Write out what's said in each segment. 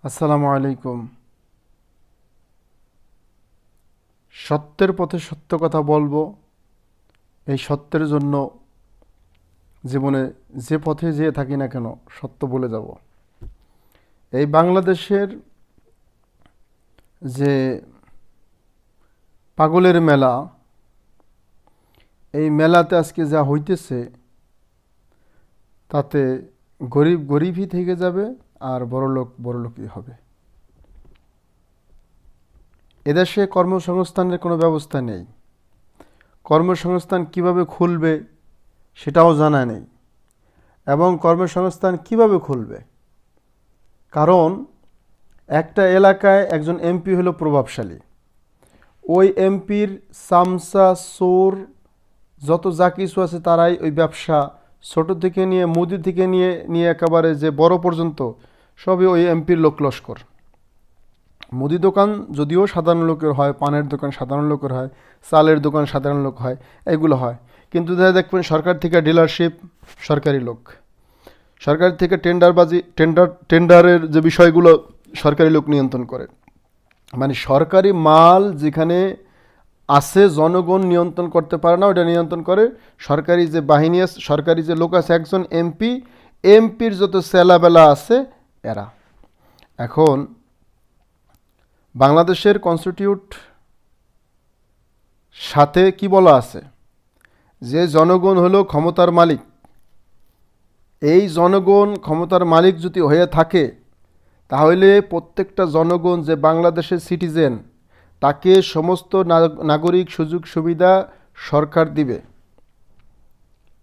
আসসালামু আলাইকুম। সত্যের পথে সত্য কথা বলবো। এই সত্যের জন্য জীবনে যে পথে যেয়ে থাকি না কেন সত্য বলে যাব। এই বাংলাদেশের যে পাগলের মেলা, এই মেলাতে আজকে যা হইতেছে তাতে গরিব গরিবই থেকে যাবে আর বড়লোক বড়লোকই হবে। এদেশে কর্মসংস্থানের কোনো ব্যবস্থা নেই। কর্মসংস্থান কিভাবে খুলবে সেটাও জানা নেই, এবং কর্মসংস্থান কিভাবে খুলবে, কারণ একটা এলাকায় একজন এমপি হলো প্রভাবশালী। ওই এমপির সামসা সোর যত যা কিছু আছে তারাই ওই ব্যবসা ছোট থেকে নিয়ে মুদি থেকে নিয়ে নিয়ে একেবারে যে বড় পর্যন্ত সবই ওই এমপির লোক লস্কর। মুদি দোকান যদিও সাধারণ লোকের হয়, পানের দোকান সাধারণ লোকের হয়, চালের দোকান সাধারণ লোক হয়, এগুলো হয়। কিন্তু দেখবেন সরকার থেকে ডিলারশিপ সরকারি লোক, সরকার থেকে টেন্ডারের যে বিষয়গুলো সরকারি লোক নিয়ন্ত্রণ করে। মানে সরকারি মাল যেখানে আছে জনগণ নিয়ন্ত্রণ করতে পারে না, ওটা নিয়ন্ত্রণ করে সরকারি যে বাহিনী আছে, সরকারি যে লোক আছে, একজন এমপি, এমপির যত সেলাবেলা আছে এরা। এখন বাংলাদেশের কনস্টিটিউট সাথে কি বলা আছে যে জনগণ হলো ক্ষমতার মালিক। এই জনগণ ক্ষমতার মালিক যদি হয়ে থাকে তাহলে প্রত্যেকটা জনগণ যে বাংলাদেশের সিটিজেন তাকে সমস্ত নাগরিক সুযোগ সুবিধা সরকার দিবে।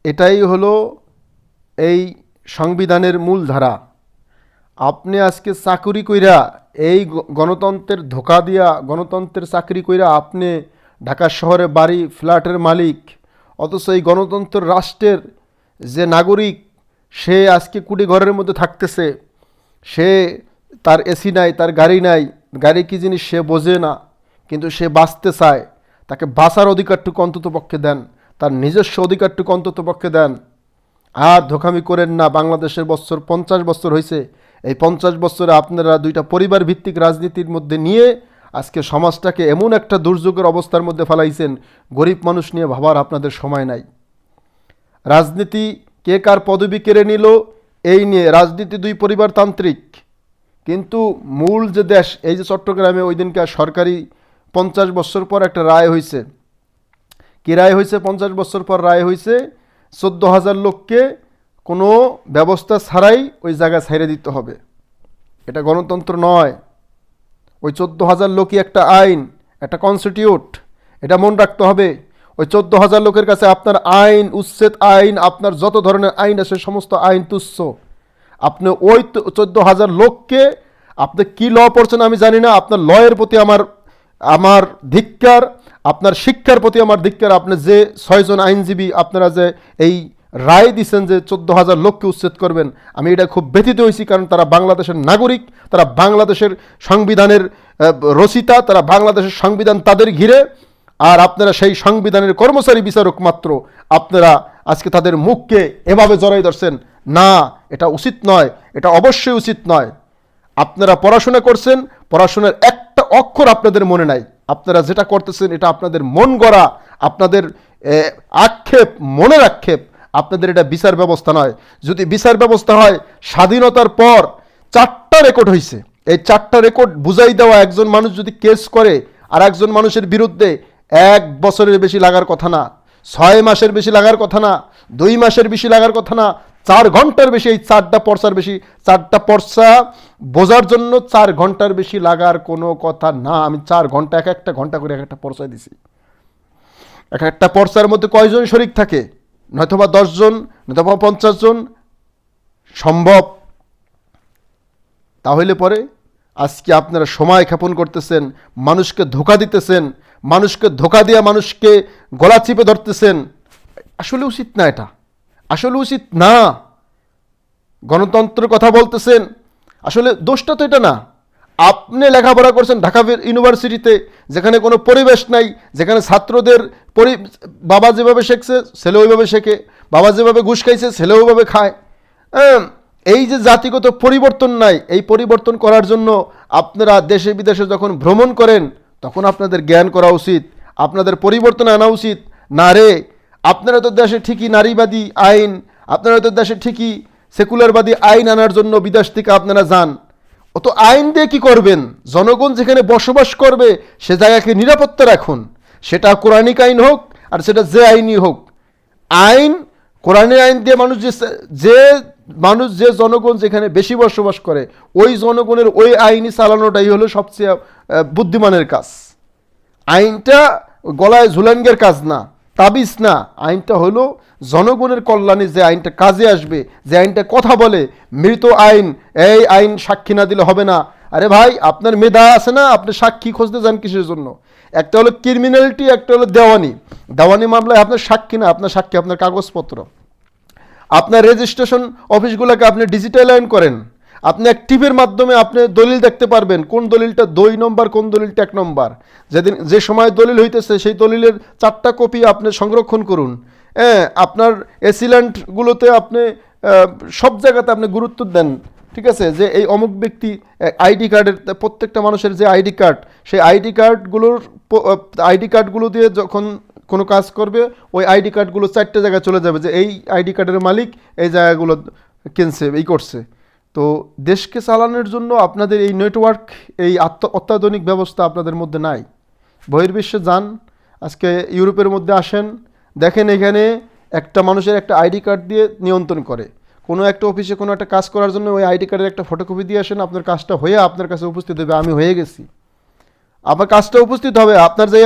এটাই হলো এই সংবিধানের মূল ধারা। আপনি আজকে চাকরি কইরা এই গণতন্ত্রের ধোকা দিয়া গণতন্ত্রের চাকরি কইরা আপনি ঢাকা শহরে বাড়ি ফ্ল্যাটের মালিক, অথচ এই গণতন্ত্র রাষ্ট্রের যে নাগরিক সে আজকে কুড়ি ঘরের মধ্যে থাকতেছে, সে তার এসি নাই, তার গাড়ি নাই, গাড়ি কী জিনিস সে বোঝে না, কিন্তু সে বাঁচতে চায়। তাকে বাঁচার অধিকারটুকু অন্তত পক্ষে দেন, তার নিজস্ব অধিকারটুকু অন্তত পক্ষে দেন। আর ধোকামি করেন না। বাংলাদেশের বছর 50 বছর হয়েছে, এই 50 বছরে আপনারা দুইটা পরিবার ভিত্তিক রাজনীতির মধ্যে নিয়ে আজকে সমাজটাকে এমন একটা দুর্যোগের অবস্থার মধ্যে ফেলাইছেন, গরিব মানুষ নিয়ে ভাবার আপনাদের সময় নাই। রাজনীতি কে কার পদবি কেড়ে নিল এই নিয়ে রাজনীতি দুই পরিবারতান্ত্রিক, কিন্তু মূল যে দেশ, এই যে চট্টগ্রামে ওই দিনকে সরকারি 50 বছর পর একটা রায় হয়েছে। কী রায় হয়েছে? 50 বছর পর রায় হয়েছে 14,000 লোককে কোনো ব্যবস্থা ছাড়াই ওই জায়গা ছেড়ে দিতে হবে। এটা গণতন্ত্র নয়। ওই 14,000 লোকই একটা আইন, একটা কনস্টিটিউট, এটা মনে রাখতে হবে। ওই 14,000 লোকের কাছে আপনার আইন, উচ্ছেদ আইন, আপনার যত ধরনের আইন আছে সমস্ত আইন তুচ্ছ। আপনি ওই 14,000 লোককে, আপনি কি ল পড়ছেন আমি জানি না, আপনার লয়ের প্রতি আমার ধিক্কার, আপনার শিক্ষার প্রতি আমার ধিক্কার। আপনি যে 6 জন আইনজীবী আপনারা যে এই রায় দিচ্ছেন যে 14,000 লোককে উচ্ছেদ করবেন, আমি এটা খুব ব্যথিত হয়েছি, কারণ তারা বাংলাদেশের নাগরিক, তারা বাংলাদেশের সংবিধানের রচিতা, তারা বাংলাদেশের সংবিধান তাদের ঘিরে। আর আপনারা সেই সংবিধানের কর্মচারী বিচারক মাত্র, আপনারা আজকে তাদের মুখকে এভাবে জড়াই ধরছেন। না, এটা উচিত নয়, এটা অবশ্যই উচিত নয়। আপনারা পড়াশোনা করছেন, পড়াশোনার একটা অক্ষর আপনাদের মনে নাই। আপনারা যেটা করতেছেন এটা আপনাদের মন গড়া, আপনাদের আক্ষেপ, মনের আক্ষেপ। আপনাদের এটা বিচার ব্যবস্থা নয়। যদি বিচার ব্যবস্থা হয়, স্বাধীনতার পর 4টা রেকর্ড হয়েছে, এই 4টা রেকর্ড বুঝাই দেওয়া একজন মানুষ যদি কেস করে আর একজন মানুষের বিরুদ্ধে 1 বছরের বেশি লাগার কথা না, 6 মাসের বেশি লাগার কথা না, 2 মাসের বেশি লাগার কথা না, 4 ঘন্টার বেশি, এই 4টা পর্চার বেশি, 4টা পর্চা বোঝার জন্য 4 ঘন্টার বেশি লাগার কোনো কথা না। আমি 4 ঘন্টা, এক একটা ঘন্টা করে এক একটা পর্চা দিছি। এক একটা পর্চার মধ্যে কয়জন শরিক থাকে? নয়তোবা 10 জন, নয়তোবা 50 জন সম্ভব। তাহলে পরে আজকে আপনারা সময় ক্ষেপণ করতেছেন, মানুষকে ধোকা দিতেছেন, মানুষকে ধোকা দিয়ে মানুষকে গলা চিপে ধরতেছেন। আসলে উচিত না, এটা আসলে উচিত না। গণতন্ত্রের কথা বলতেছেন, আসলে দোষটা তো এটা না। আপনি লেখাপড়া করছেন ঢাকা ইউনিভার্সিটিতে, যেখানে কোনো পরিবেশ নাই, যেখানে ছাত্রদের বাবা যেভাবে শেখছে ছেলে ওইভাবে শেখে, বাবা যেভাবে ঘুষ খাইছে ছেলে ওইভাবে খায়। এই যে জাতিগত পরিবর্তন নাই, এই পরিবর্তন করার জন্য আপনারা দেশে বিদেশে যখন ভ্রমণ করেন তখন আপনাদের জ্ঞান করা উচিত, আপনাদের পরিবর্তন আনা উচিত। না রে, আপনারা তো দেশে ঠিকই নারীবাদী আইন, আপনারা তো দেশে ঠিকই সেকুলারবাদী আইন আনার জন্য বিদেশ থেকে আপনারা যান। অত আইন দিয়ে কি করবেন? জনগণ যেখানে বসবাস করবে সে জায়গাকে নিরাপত্তা রাখুন, সেটা কোরআনিক আইন হোক আর সেটা যে আইনই হোক। আইন, কোরআনের আইন দিয়ে মানুষ যে জনগণ যেখানে বেশি বসবাস করে ওই জনগণের ওই আইনই চালানোটাই হলো সবচেয়ে বুদ্ধিমানের কাজ। আইনটা গলায় ঝুলাঙ্গের কাজ না, তাবিজ না। আইনটা হলো জনগণের কল্যাণে যে আইনটা কাজে আসবে, যে আইনটা কথা বলে। মৃত আইন, এই আইন সাক্ষী না দিলে হবে না। আরে ভাই, আপনার মেধা আছে না, আপনি সাক্ষী খুঁজতে যান কিসের জন্য? একটা হলো ক্রিমিনালিটি, একটা হলো দেওয়ানি। দেওয়ানি মামলায় আপনার সাক্ষী না, আপনার সাক্ষী আপনার কাগজপত্র। আপনার রেজিস্ট্রেশন অফিসগুলোকে আপনি ডিজিটালাইজ করেন। আপনি এক টিভির মাধ্যমে আপনি দলিল দেখতে পারবেন, কোন দলিলটা 2 নম্বর, কোন দলিলটা 1 নম্বর। যে সময় দলিল হইতেছে সেই দলিলের 4টা কপি আপনি সংরক্ষণ করুন। আপনার এসিল্যান্ডগুলোতে আপনি সব জায়গাতে আপনি গুরুত্ব দেন, ঠিক আছে? যে এই অমুক ব্যক্তি আইডি কার্ডের, প্রত্যেকটা মানুষের যে আইডি কার্ড, সেই আইডি কার্ডগুলো দিয়ে যখন কোনো কাজ করবে ওই আইডি কার্ডগুলো 4টে জায়গায় চলে যাবে যে এই আইডি কার্ডের মালিক এই জায়গাগুলো কিনছে, এই করছে। তো দেশকে চালানোর জন্য আপনাদের এই নেটওয়ার্ক, এই অত্যাধুনিক ব্যবস্থা আপনাদের মধ্যে নাই। বহির্বিশ্বে যান, আজকে ইউরোপের মধ্যে আসেন, দেখেন এখানে একটা মানুষের একটা আইডি কার্ড দিয়ে নিয়ন্ত্রণ করে। কোনো একটা অফিসে কোনো একটা কাজ করার জন্য ওই আইডি কার্ডের একটা ফটোকপি দিয়ে আসেন, আপনার কাজটা হয়ে আপনার কাছে উপস্থিত হবে, আমি হয়ে গেছি। আপনার কাজটা উপস্থিত হবে, আপনার যে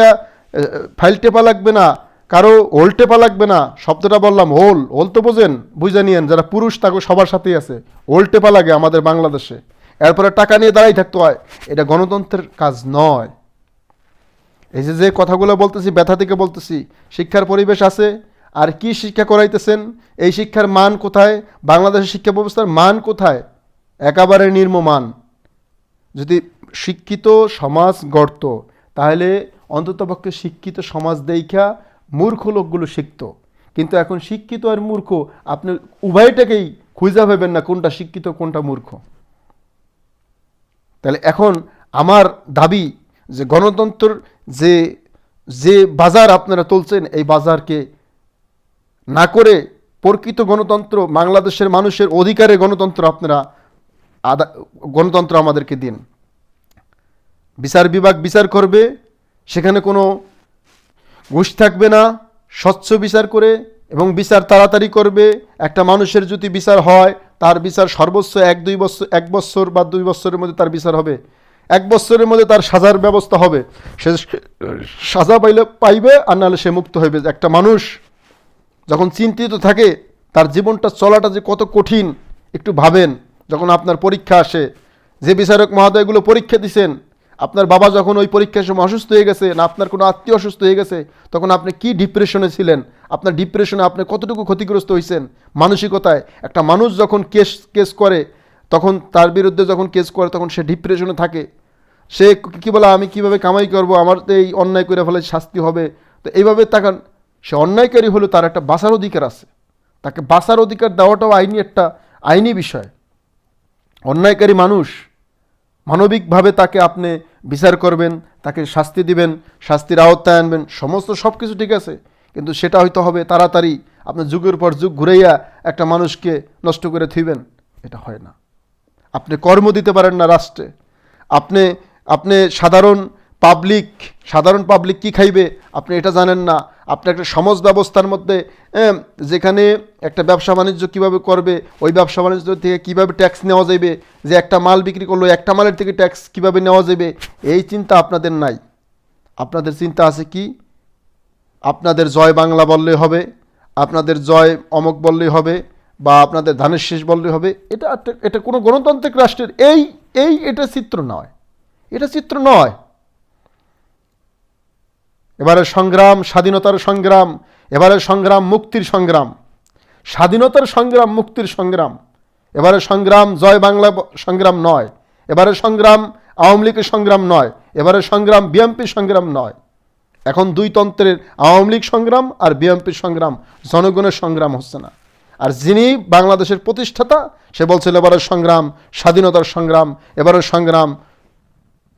ফাইল টেপা লাগবে না, কারো হোল টেপা লাগবে না। শব্দটা বললাম হোল, হোল তো বোঝেন, বুঝে নিয়েন। যারা পুরুষ তাকে সবার সাথেই আছে, হোল টেপা লাগে আমাদের বাংলাদেশে। এরপরে টাকা নিয়ে দাঁড়াই থাকতে হয়। এটা গণতন্ত্রের কাজ নয়। এই যে কথাগুলো বলতেছি ব্যথা থেকে বলতেছি। শিক্ষার পরিবেশ আছে, আর কি শিক্ষা করাইতেছেন? এই শিক্ষার মান কোথায়? বাংলাদেশের শিক্ষা ব্যবস্থার মান কোথায়? একেবারে নিম্নমান। যদি শিক্ষিত সমাজ গড়ত তাহলে অন্ততপক্ষে শিক্ষিত সমাজ দেখা মূর্খ লোকগুলো শিখত। কিন্তু এখন শিক্ষিত আর মূর্খ, আপনি উভয়টাকেই খুঁজে পাবেন না কোনটা শিক্ষিত কোনটা মূর্খ। তাহলে এখন আমার দাবি যে গণতন্ত্র যে বাজার আপনারা তুলছেন, এই বাজারকে না করে প্রকৃত গণতন্ত্র, বাংলাদেশের মানুষের অধিকারে গণতন্ত্র আপনারা গণতন্ত্র আমাদেরকে দিন। বিচার বিভাগ বিচার করবে, সেখানে কোনো ঘুষ থাকবে না, স্বচ্ছ বিচার করে, এবং বিচার তাড়াতাড়ি করবে। একটা মানুষের যদি বিচার হয়, তার বিচার সর্বোচ্চ 1 বছর বা 2 বছরের মধ্যে তার বিচার হবে। 1 বছরের মধ্যে তার সাজার ব্যবস্থা হবে, সে সাজা পাইবে, আর নাহলে সে মুক্ত হইবে। একটা মানুষ যখন চিন্তিত থাকে, তার জীবনটা চলাটা যে কত কঠিন একটু ভাবেন। যখন আপনার পরীক্ষা আসে, যে বিচারক মহোদয়গুলো পরীক্ষা দিছেন, আপনার বাবা যখন ওই পরীক্ষার সময় অসুস্থ হয়ে গেছে, না আপনার কোনো আত্মীয় অসুস্থ হয়ে গেছে, তখন আপনি কি ডিপ্রেশনে ছিলেন? আপনার ডিপ্রেশনে আপনি কতটুকু ক্ষতিগ্রস্ত হয়েছেন মানসিকতায়? একটা মানুষ যখন কেস করে, তখন তার বিরুদ্ধে যখন কেস করে, তখন সে ডিপ্রেশনে থাকে। সে কি বলে, আমি কিভাবে কামাই করব, আমার তো এই অন্যায় করে ফেলে শাস্তি হবে। তো এইভাবে তাকান, সে অন্যায়কারী হলো, তার একটা বাঁচার অধিকার আছে। তাকে বাঁচার অধিকার দেওয়াটাও একটা আইনি বিষয়। অন্যায়কারী মানুষ, মানবিকভাবে তাকে আপনি বিচার করবেন, তাকে শাস্তি দিবেন, শাস্তির আওতায় আনবেন, সমস্ত সব কিছু ঠিক আছে। কিন্তু সেটা হয়তো হবে তাড়াতাড়ি, আপনি যুগের পর যুগ ঘুরাইয়া একটা মানুষকে নষ্ট করে থইবেন, এটা হয় না। আপনি কর্ম দিতে পারেন না রাষ্ট্রে। আপনি সাধারণ পাবলিক কি খাইবে আপনি এটা জানেন না। আপনি একটা সমাজ ব্যবস্থার মধ্যে, যেখানে একটা ব্যবসা বাণিজ্য কীভাবে করবে, ওই ব্যবসা বাণিজ্য থেকে কীভাবে ট্যাক্স নেওয়া যাবে, যে একটা মাল বিক্রি করলো একটা মালের থেকে ট্যাক্স কীভাবে নেওয়া যাবে, এই চিন্তা আপনাদের নাই। আপনাদের চিন্তা আছে কি? আপনাদের জয় বাংলা বললেই হবে, আপনাদের জয় অমক বললেই হবে, বা আপনাদের ধানের শেষ বললেই হবে। এটা কোনো গণতান্ত্রিক রাষ্ট্রের এটা চিত্র নয়, এটা চিত্র নয়। এবারে সংগ্রাম, স্বাধীনতার সংগ্রাম, এবারে সংগ্রাম মুক্তির সংগ্রাম, স্বাধীনতার সংগ্রাম, মুক্তির সংগ্রাম। এবারে সংগ্রাম জয় বাংলা সংগ্রাম নয়, এবারে সংগ্রাম আওয়ামী লীগের সংগ্রাম নয়, এবারে সংগ্রাম বিএনপির সংগ্রাম নয়। এখন দুই তন্ত্রের, আওয়ামী লীগ সংগ্রাম আর বিএনপির সংগ্রাম, জনগণের সংগ্রাম হচ্ছে না। আর যিনি বাংলাদেশের প্রতিষ্ঠাতা সে বলছিল এবারের সংগ্রাম স্বাধীনতার সংগ্রাম, এবারের সংগ্রাম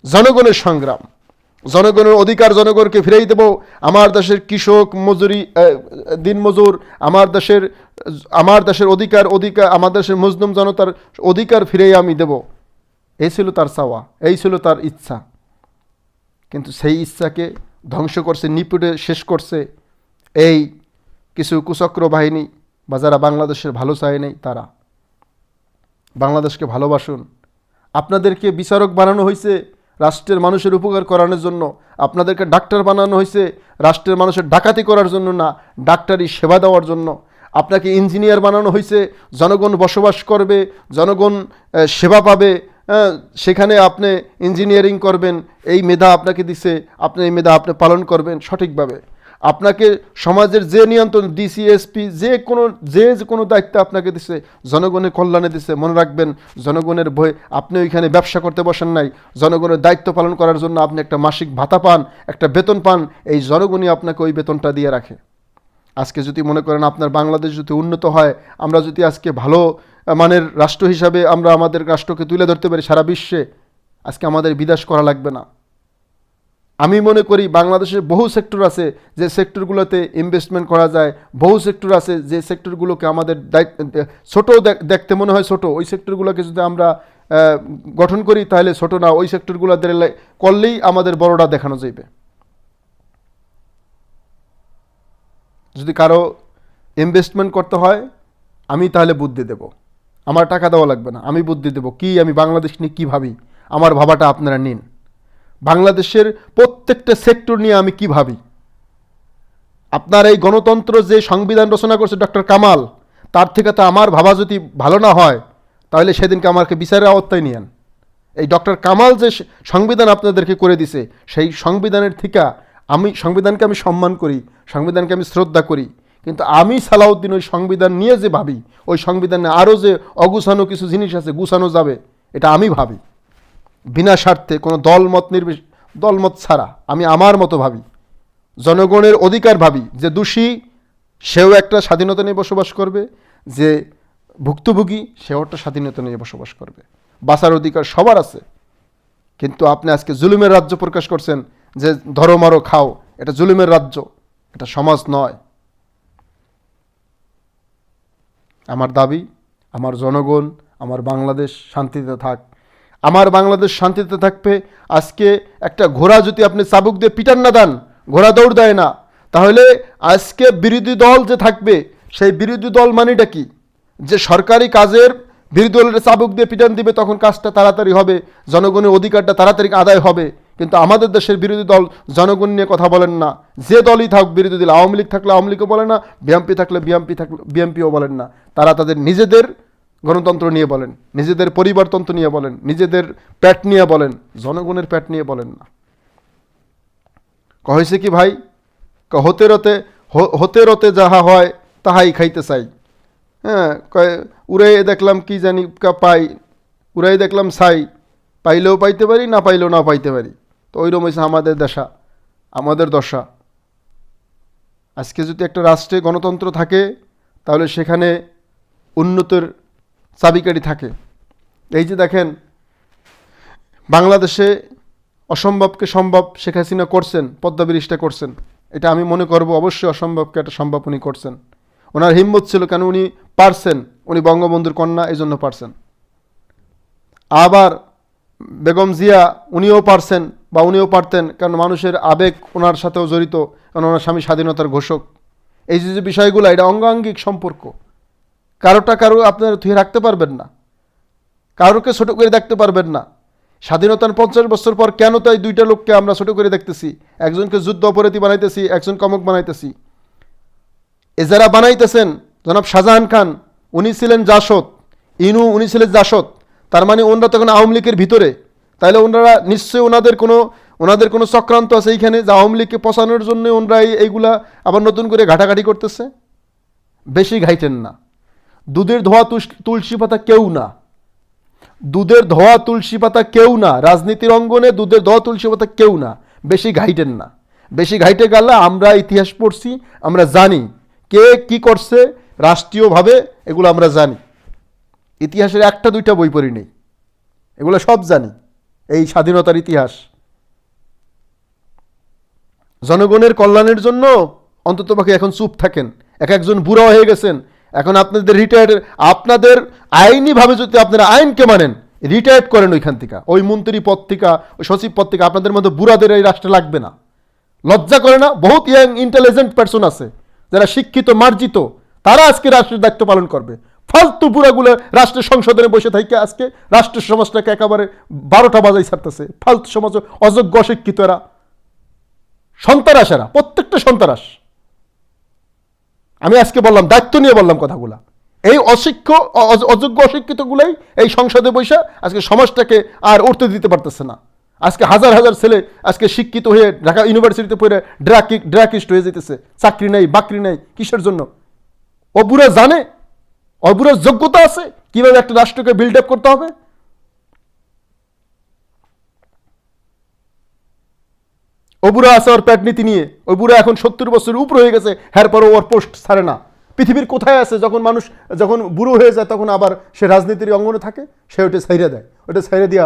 জনগণের সংগ্রাম, জনগণের অধিকার জনগণকে ফিরেই দেব, আমার দেশের কৃষক মজুরি দিনমজুর, আমার দেশের অধিকার আমার দেশের মজলুম জনতার অধিকার ফিরেই আমি দেব, এই ছিল তার চাওয়া, এই ছিল তার ইচ্ছা। কিন্তু সেই ইচ্ছাকে ধ্বংস করছে, নিপুটে শেষ করছে এই কিছু কুচক্র বাহিনী বা যারা বাংলাদেশের ভালো চায় নেই তারা। বাংলাদেশকে ভালোবাসুন। আপনাদেরকে বিচারক বানানো হয়েছে রাষ্ট্রের মানুষের উপকার করানোর জন্য, আপনাদেরকে ডাক্তার বানানো হয়েছে রাষ্ট্রের মানুষের ডাকাতি করার জন্য না, ডাক্তারি সেবা দেওয়ার জন্য। আপনাকে ইঞ্জিনিয়ার বানানো হয়েছে জনগণ বসবাস করবে, জনগণ সেবা পাবে, সেখানে আপনি ইঞ্জিনিয়ারিং করবেন, এই মেধা আপনাকে দিছে, আপনি এই মেধা আপনি পালন করবেন সঠিকভাবে। আপনাকে সমাজের যে নিয়ন্ত্রণ ডিসিএসপি যে কোনো দায়িত্ব আপনাকে দিছে জনগণের কল্যাণে দিছে, মনে রাখবেন জনগণের ভয়ে আপনি ওইখানে ব্যবসা করতে বসেন নাই, জনগণের দায়িত্ব পালন করার জন্য আপনি একটা মাসিক ভাতা পান, একটা বেতন পান, এই জনগণই আপনাকে ওই বেতনটা দিয়ে রাখে। আজকে যদি মনে করেন আপনার বাংলাদেশ যদি উন্নত হয়, আমরা যদি আজকে ভালো মানের রাষ্ট্র হিসাবে আমরা আমাদের রাষ্ট্রকে তুলে ধরতে পারি সারা বিশ্বে, আজকে আমাদের বিদেশ করা লাগবে না। আমি মনে করি বাংলাদেশের বহু সেক্টর আছে যে সেক্টরগুলোতে ইনভেস্টমেন্ট করা যায়, বহু সেক্টর আছে যে সেক্টরগুলোকে আমাদের ছোট দেখতে মনে হয় ছোট, ওই সেক্টরগুলোকে যদি আমরা গঠন করি তাহলে ছোট না, ওই সেক্টরগুলো করলেই আমাদের বড়টা দেখানো যাবে। যদি কারো ইনভেস্টমেন্ট করতে হয় আমি তাহলে বুদ্ধি দেব, আমার টাকা দেওয়া লাগবে না, আমি বুদ্ধি দেব কি আমি বাংলাদেশ নিয়ে কী ভাবি, আমার ভাবাটা আপনারা নিন। বাংলাদেশের প্রত্যেকটা সেক্টর নিয়ে আমি কি ভাবি। আপনার এই গণতন্ত্র যে সংবিধান রচনা করছে ডক্টর কামাল, তার থেকে তো আমার ভাবা যদি ভালো না হয় তাহলে সেদিনকে আমাকে বিচারের আওতায় নিয়েন। এই ডক্টর কামাল যে সংবিধান আপনাদেরকে করে দিছে সেই সংবিধানের থেকে সংবিধানকে আমি সম্মান করি, সংবিধানকে আমি শ্রদ্ধা করি, কিন্তু আমি সালাউদ্দিন ওই সংবিধান নিয়ে যে ভাবি, ওই সংবিধানে আরও যে অগুছানো কিছু জিনিস আছে গুছানো যাবে, এটা আমি ভাবি বিনা স্বার্থে, কোনো দলমত ছাড়া আমি আমার মতো ভাবি, জনগণের অধিকার ভাবি। যে দোষী সেও একটা স্বাধীনতা নিয়ে বসবাস করবে, যে ভুক্তভোগী সেও একটা স্বাধীনতা নিয়ে বসবাস করবে, বাঁচার অধিকার সবার আছে। কিন্তু আপনি আজকে জুলুমের রাজ্য প্রকাশ করছেন যে ধরো মারো খাও, এটা জুলুমের রাজ্য, এটা সমাজ নয়। আমার দাবি আমার জনগণ, আমার বাংলাদেশ শান্তিতে থাক। আমার বাংলাদেশ শান্তিতে থাকবে। আজকে একটা ঘোড়া যদি আপনি চাবুক দিয়ে পিটান না দেন, ঘোড়া দৌড় দেয় না, তাহলে আজকে বিরোধী দল যে থাকবে সেই বিরোধী দল মানেটা কি, যে সরকারি কাজের বিরোধী দলের চাবুক দিয়ে পিটান দিবে তখন কাজটা তাড়াতাড়ি হবে, জনগণের অধিকারটা তাড়াতাড়ি আদায় হবে। কিন্তু আমাদের দেশের বিরোধী দল জনগণ নিয়ে কথা বলেন না, যে দলই থাক বিরোধী দল, আওয়ামী লীগ থাকলে আওয়ামী লীগও বলে না, বিএনপি থাকলে বিএনপিও বলেন না, তারা তাদের নিজেদের গণতন্ত্র নিয়ে বলেন, নিজেদের পরিবারতন্ত্র নিয়ে বলেন, নিজেদের পেট নিয়ে বলেন, জনগণের পেট নিয়ে বলেন না। কহেছে কি ভাই, হতে রতে যাহা হয় তাহাই খাইতে চাই। হ্যাঁ, উড়াই দেখলাম কি জানি পাই, উড়াই দেখলাম ছাই, পাইলেও পাইতে পারি, না পাইলেও না পাইতে পারি। তো ওইরকম হয়েছে আমাদের দশা। আজকে যদি একটা রাষ্ট্রে গণতন্ত্র থাকে তাহলে সেখানে উন্নতির চাবিকাঠি থাকে। এই যে দেখেন বাংলাদেশে অসম্ভবকে সম্ভব শেখ হাসিনা করছেন, পদ্মা ব্রিজটা করছেন, এটা আমি মনে করব অবশ্যই অসম্ভবকে একটা সম্ভব উনি করছেন। ওনার হিম্মত ছিল, কেন উনি পারছেন, উনি বঙ্গবন্ধুর কন্যা, এই জন্য পারছেন। আবার বেগম জিয়া উনিও পারছেন বা উনিও পারতেন, কারণ মানুষের আবেগ ওনার সাথেও জড়িত, কারণ ওনার স্বামী স্বাধীনতার ঘোষক। এই যে বিষয়গুলো, এটা অঙ্গাঙ্গিক সম্পর্ক, কারোটা কারো আপনারা ধুয়ে রাখতে পারবেন না, কারোকে ছোট করে দেখতে পারবেন না। স্বাধীনতার 50 বছর পর কেন তাই দুইটা লোককে আমরা ছোট করে দেখতেছি, একজনকে যুদ্ধ অপরাধী বানাইতেছি, একজনকে অমুক বানাইতেছি। এ যারা বানাইতেছেন, জনাব শাহজাহান খান উনি ছিলেন জাসদ, উনি ছিলেন জাসদ, তার মানে ওনারা তখন আওয়ামী লীগের ভিতরে, তাহলে ওনারা নিশ্চয়ই ওনাদের কোনো চক্রান্ত আছে এইখানে, যে আওয়ামী লীগকে পচানোর জন্য ওনারা এইগুলা আবার নতুন করে ঘাটাঘাটি করতেছে। বেশি ঘাইটেন না, দুধের ধোয়া তুলসী পাতা কেউ না, দুধের ধোয়া তুলসী পাতা কেউ না, রাজনীতির অঙ্গনে দুধের ধোয়া তুলসী পাতা কেউ না। বেশি ঘাইটেন না, বেশি ঘাইটে গেলে আমরা ইতিহাস পড়ছি, আমরা জানি কে কি করছে, রাষ্ট্রীয়ভাবে এগুলো আমরা জানি, ইতিহাসের একটা দুইটা বই পড়ি নেই, এগুলো সব জানি, এই স্বাধীনতার ইতিহাস। জনগণের কল্যাণের জন্য অন্ততপক্ষে এখন চুপ থাকেন। একজন বুড়া হয়ে গেছেন, এখন আপনাদের রিটায়ার্ড, আপনাদের আইনিভাবে যদি আপনারা আইনকে মানেন, রিটায়ার্ড করেন ওইখান থেকে, ওই মন্ত্রী পদ থেকে, ওই সচিব পদ থেকে। আপনাদের মধ্যে বুড়াদের এই রাষ্ট্রে লাগবে না। লজ্জা করে না? বহুত ইয়াং ইন্টেলিজেন্ট পার্সন আছে যারা শিক্ষিত মার্জিত, তারা আজকে রাষ্ট্রের দায়িত্ব পালন করবে। ফালতু বুড়াগুলো রাষ্ট্রের সংসদে বসে থাকে, আজকে রাষ্ট্রের সমাজটাকে একেবারে 12টা বাজাই ছাড়তেছে। ফালতু সমাজ, অযোগ্য অশিক্ষিত এরা, সন্ত্রাস, এরা প্রত্যেকটা সন্ত্রাস। আমি আজকে বললাম, দায়িত্ব নিয়ে বললাম কথাগুলা। এই অযোগ্য অশিক্ষিতগুলাই এই সংসদে বসে আজকে সমাজটাকে আর উঠতে দিতে পারতেছে না। আজকে হাজার হাজার ছেলে আজকে শিক্ষিত হয়ে ঢাকা ইউনিভার্সিটিতে পড়ে ড্রাকিস্ট হয়ে যেতেছে, চাকরি নেই, বাকরি নেই। কিসের জন্য? অবুরা জানে, অবুরার যোগ্যতা আছে কিভাবে একটা রাষ্ট্রকে বিল্ড আপ করতে হবে। অবুরা আছে ওর প্যাট নীতি নিয়ে। ওই বুড়া এখন 70 বছরের উপর হয়ে গেছে, এরপরও ওর পোস্ট ছাড়ে না। পৃথিবীর কোথায় আছে যখন মানুষ যখন বুড়ো হয়ে যায় তখন আবার সে রাজনীতির অঙ্গনে থাকে, সে ওটা ছাইড়ে দেয়। ওটা ছাইড়ে দিয়া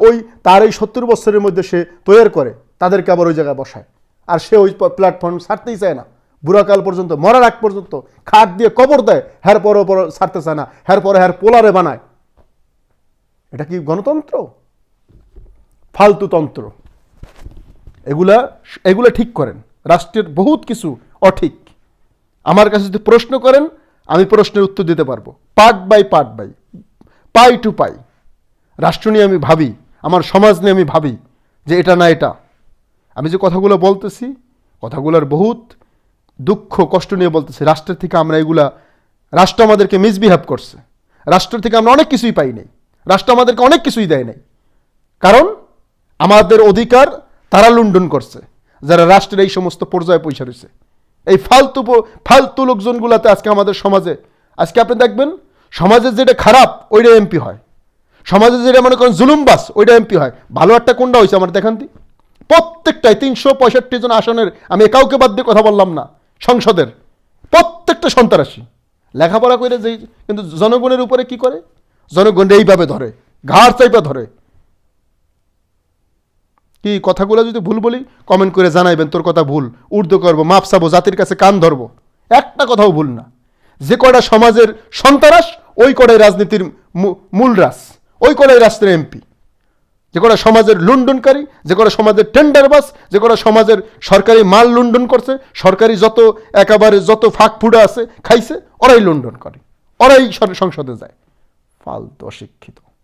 ওই তার এই 70 বছরের মধ্যে সে তৈরি করে তাদেরকে আবার ওই জায়গায় বসায়। আর সে ওই প্ল্যাটফর্ম ছাড়তেই চায় না। বুড়াকাল পর্যন্ত, মরার আগ পর্যন্ত খাট দিয়ে কবর দেয়, পরও ছাড়তে চায় না, পরে পোলারে বানায়। এটা কি গণতন্ত্র? ফালতু তন্ত্র। এগুলা ঠিক করেন। রাষ্ট্রের বহুত কিছু অঠিক। আমার কাছে যদি প্রশ্ন করেন, আমি প্রশ্নের উত্তর দিতে পারবো, পার্ট বাই পাই টু পাই। রাষ্ট্র নিয়ে আমি ভাবি, আমার সমাজ নিয়ে আমি ভাবি যে এটা না এটা। আমি যে কথাগুলো বলতেছি, কথাগুলোর বহুত দুঃখ কষ্ট নিয়ে বলতেছি। রাষ্ট্রের থেকে আমরা রাষ্ট্র আমাদেরকে মিসবিহেভ করছে। রাষ্ট্র থেকে আমরা অনেক কিছুই পাই নাই, রাষ্ট্র আমাদেরকে অনেক কিছুই দেয় নাই। কারণ আমাদের অধিকার তারা লুণ্ঠন করছে, যারা রাষ্ট্রের এই সমস্ত পর্যায়ে পৌঁছে রয়েছে। এই ফালতু লোকজনগুলাতে আজকে আমাদের সমাজে, আজকে আপনি দেখবেন সমাজের যেটা খারাপ ওইটা এমপি হয়, সমাজে যেটা মনে করেন জুলুমবাস ওইটা এমপি হয়। ভালো একটা কোনটা হয়েছে আমার দেখান দি? প্রত্যেকটাই 365 জন আসনের, আমি কাউকে বাদ দিয়ে কথা বললাম না, সংসদের প্রত্যেকটা সন্ত্রাসী। লেখাপড়া করে যে, কিন্তু জনগণের উপরে কি করে? জনগণ এইভাবে ধরে, ঘাড় চাইপা ধরে। কি কথাগুলো যদি ভুল বলি কমেন্ট করে জানাইবেন, তোর কথা ভুল, উর্দু করবো, মাপ চাবো, জাতির কাছে কান ধরবো। একটা কথাও ভুল না। যে কটা সমাজের সন্ত্রাস ওই কটাই রাজনীতির মূল রাস, ওই কটাই রাষ্ট্রের এমপি। যে কটা সমাজের লুণ্ঠনকারী, যে কটা সমাজের টেন্ডারবাস, যে কটা সমাজের সরকারি মাল লুণ্ঠন করছে, সরকারি যত ফাঁক ফুডা আছে খাইছে, ওরাই লুণ্ঠন করে, ওরাই সংসদে যায়। ফালতু অশিক্ষিত।